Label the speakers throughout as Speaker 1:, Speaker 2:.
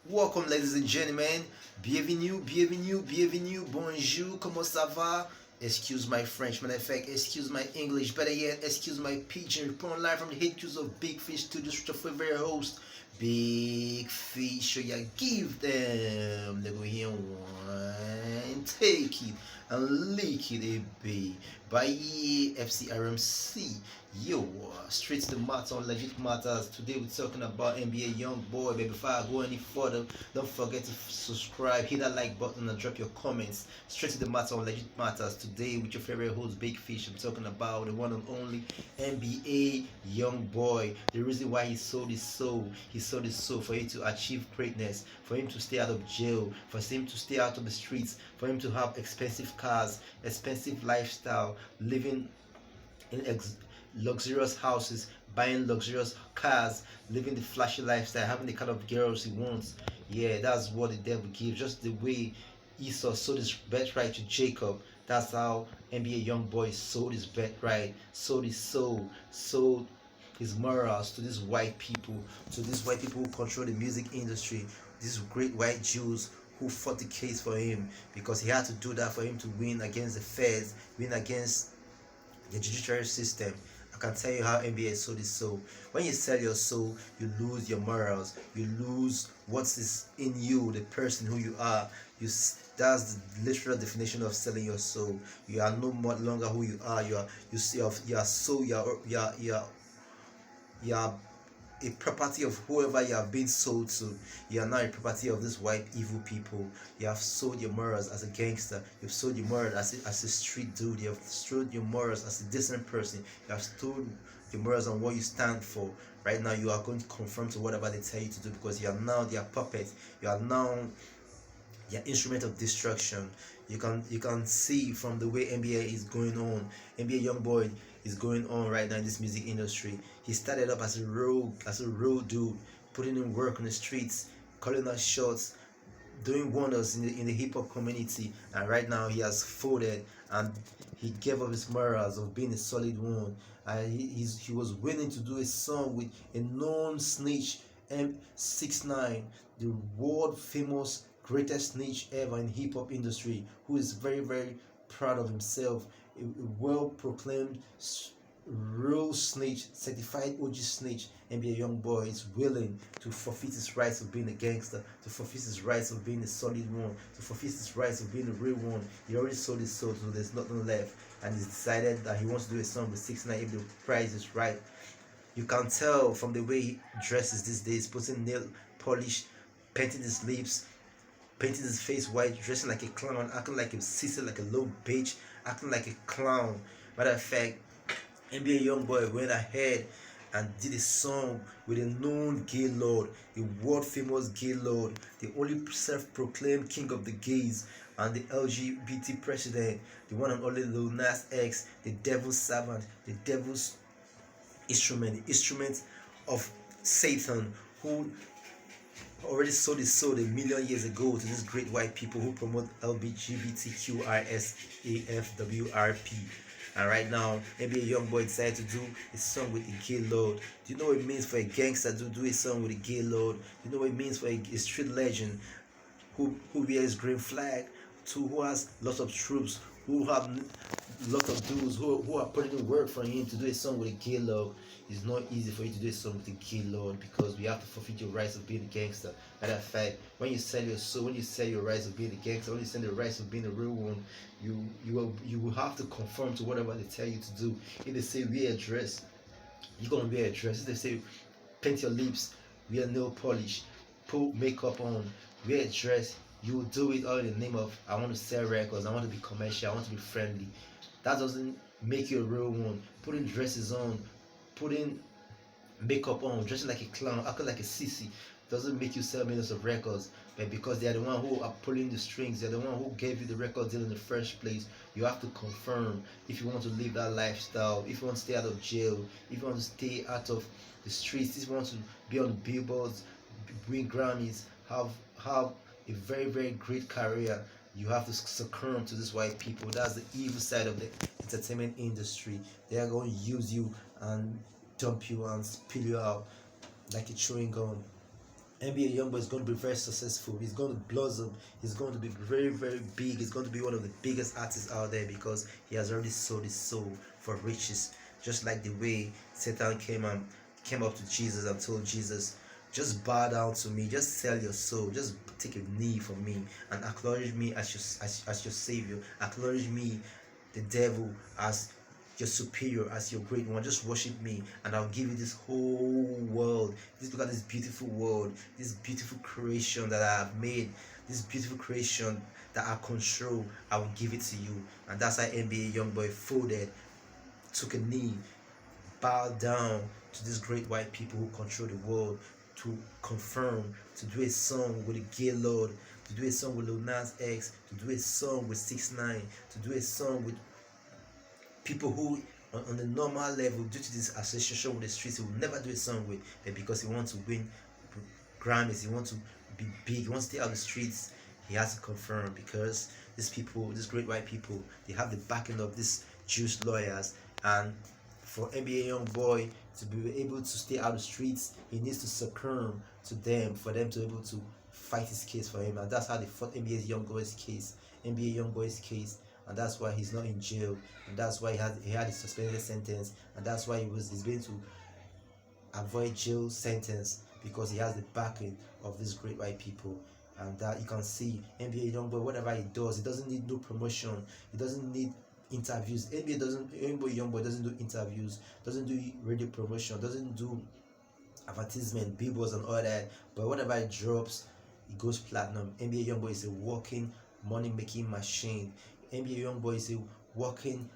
Speaker 1: Welcome, ladies and gentlemen. Bienvenue, bienvenue, bienvenue. Bonjour, comment ça va? Excuse my French, matter of fact, excuse my English, better yet, excuse my pidgin. Reporting live from the headquarters of Biggxfishh Studios with your favorite host, Biggxfishh. So yeah, give them. They go here one, take it and lick it, a be by FCRMC. Yo, straight to the matter on legit matters. Today we're talking about NBA Youngboy. But before I go any further, don't forget to subscribe, hit that like button, and drop your comments. Straight to the matter on legit matters. Today with your favorite host, Biggxfishh. I'm talking about the one and only NBA Youngboy. The reason why he sold his soul, for him to achieve greatness, for him to stay out of jail, for him to stay out of the streets, for him to have expensive cars, expensive lifestyle, living in luxurious houses, buying luxurious cars, living the flashy lifestyle, having the kind of girls he wants. Yeah, that's what the devil gives. Just the way Esau sold his birthright to Jacob, that's how NBA Youngboy sold his birthright, sold his soul, sold his morals to these white people, who control the music industry, these great white Jews who fought the case for him, because he had to do that for him to win against the feds, win against the judiciary system. I can tell you how NBA sold his soul. When you sell your soul, you lose your morals. You lose what is in you, the person who you are. That's the literal definition of selling your soul. You are no more longer who you are. You are so you are a property of whoever you have been sold to. You are now a property of these white evil people. You have sold your morals as a gangster. You've sold your morals as a street dude. You have sold your morals as a decent person. You have sold your morals on what you stand for. Right now, you are going to conform to whatever they tell you to do, because you are now their puppet. You are now their instrument of destruction. You can see from the way NBA is going on. NBA Youngboy is going on right now in this music industry. He started up as a road dude, putting in work on the streets, calling out shots, doing wonders in the hip hop community, and right now he has folded, and he gave up his morals of being a solid one. He was willing to do a song with a known snitch, M69, the world famous greatest snitch ever in hip hop industry, who is very very proud of himself, a well proclaimed real snitch, certified OG snitch. NBA Youngboy is willing to forfeit his rights of being a gangster, to forfeit his rights of being a solid one, to forfeit his rights of being a real one. He already sold his soul, so there's nothing left, and he's decided that he wants to do a song with 6ix9ine if the price is right. You can tell from the way he dresses these days, putting nail polish, painting his lips, painting his face white, dressing like a clown, acting like a sissy, like a low bitch, acting like a clown. Matter of fact, NBA Youngboy went ahead and did a song with a known gay lord, a world famous gay lord, the only self-proclaimed king of the gays and the LGBT president, the one and only Lil Nas X, the devil's servant, the devil's instrument, the instrument of Satan, who already sold his soul a million years ago to these great white people who promote LGBTQRSAFWRP. And right now, maybe a young boy decided to do a song with a gay lord. Do you know what it means for a gangster to do a song with a gay lord? Do you know what it means for a street legend who wears green flag, who has lots of troops, who have lots of dudes who are putting in work for him to do a song with a gay lord? It's not easy for you to do a song with a gay lord, because we have to forfeit your rights of being a gangster. Matter of fact, when you sell your soul, when you sell your rights of being a gangster, when you sell the rights of being a real one, you will have to conform to whatever they tell you to do. If they say wear a dress, you're gonna wear a dress. If they say paint your lips, wear nail polish, put makeup on, wear a dress, you will do it all in the name of I want to sell records, I want to be commercial, I want to be friendly. That doesn't make you a real one. Putting dresses on, putting makeup on, dressing like a clown, acting like a sissy doesn't make you sell millions of records. But because they are the one who are pulling the strings, they're the one who gave you the record deal in the first place, you have to confirm if you want to live that lifestyle, if you want to stay out of jail, if you want to stay out of the streets, if you want to be on the billboards, win Grammys, have a very very great career. You have to succumb to these white people. That's the evil side of the entertainment industry. They are going to use you and dump you and spill you out like a chewing gum. NBA Youngboy is going to be very successful. He's going to blossom. He's going to be very, very big. He's going to be one of the biggest artists out there because he has already sold his soul for riches. Just like the way Satan came up to Jesus and told Jesus, just bow down to me, just sell your soul, just take a knee for me and acknowledge me as your savior. Acknowledge me, the devil, as your superior, as your great one. Just worship me and I'll give you this whole world. Just look at this beautiful world, this beautiful creation that I have made, this beautiful creation that I control. I will give it to you. And that's how NBA Youngboy folded, took a knee, bowed down to these great white people who control the world, to confirm, to do a song with a gay lord, to do a song with Lil Nas X, to do a song with 6ix9ine, to do a song with people who on the normal level, due to this association with the streets, he will never do a song with. But because he wants to win Grammys, he wants to be big, he wants to stay out of the streets, he has to confirm. Because these people, these great white people, they have the backing of these Jewish lawyers. And for NBA Youngboy to be able to stay out of the streets, he needs to succumb to them for them to be able to fight his case for him. And that's how they fought NBA Youngboy's case, and that's why he's not in jail, and that's why he had a suspended sentence, and that's why he's going to avoid jail sentence, because he has the backing of these great white people. And that you can see NBA Youngboy, whatever he doesn't need no promotion, he doesn't need interviews. NBA Youngboy doesn't do interviews, doesn't do radio promotion, doesn't do advertisement, billboards and all that. But whatever it drops, it goes platinum. NBA Youngboy is a walking money making machine. NBA Youngboy is a walking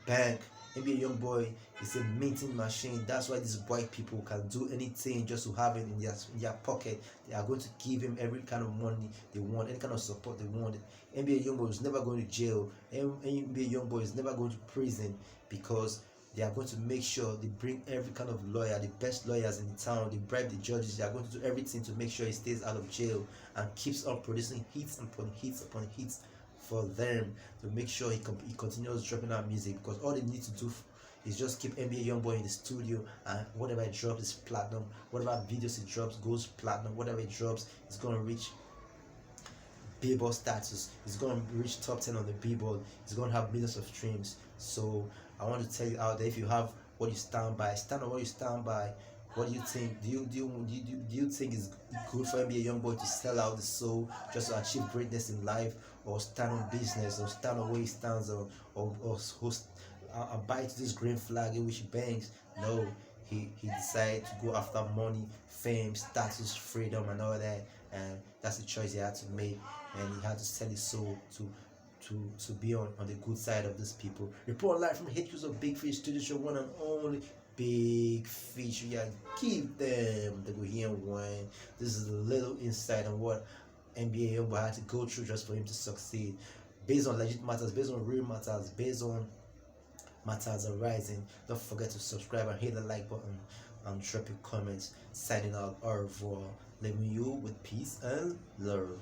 Speaker 1: bank. NBA Youngboy is a minting machine. That's why these white people can do anything just to have it in their pocket. They are going to give him every kind of money they want, any kind of support they want. NBA Youngboy is never going to jail. NBA Youngboy is never going to prison, because they are going to make sure they bring every kind of lawyer, the best lawyers in the town. They bribe the judges. They are going to do everything to make sure he stays out of jail and keeps on producing hits upon hits upon hits for them, to make sure he continues dropping out music. Because all they need to do is just keep NBA Youngboy in the studio, and whatever it drops is platinum. Whatever videos it drops goes platinum. Whatever it drops is going to reach Billboard status. It's going to reach top 10 on the Billboard. It's going to have millions of streams. So I want to tell you out there, if you have what you stand by, stand on what you stand by. What do you think? Do you think it's good for NBA Youngboy to sell out the soul just to achieve greatness in life, or stand on business, or stand on where he stands, or abide to this green flag in which he bangs? No, he decided to go after money, fame, status, freedom, and all that, and that's the choice he had to make, and he had to sell his soul to be on the good side of these people. Report live from HQs of Biggxfishh Studio Show, one and only Biggxfishh. Yeah, give them the go here one. This is a little insight on what NBA Youngboy had to go through just for him to succeed, based on legit matters, based on real matters, based on matters arising. Don't forget to subscribe and hit the like button and drop your comments. Signing out, au revoir, leaving you with peace and love.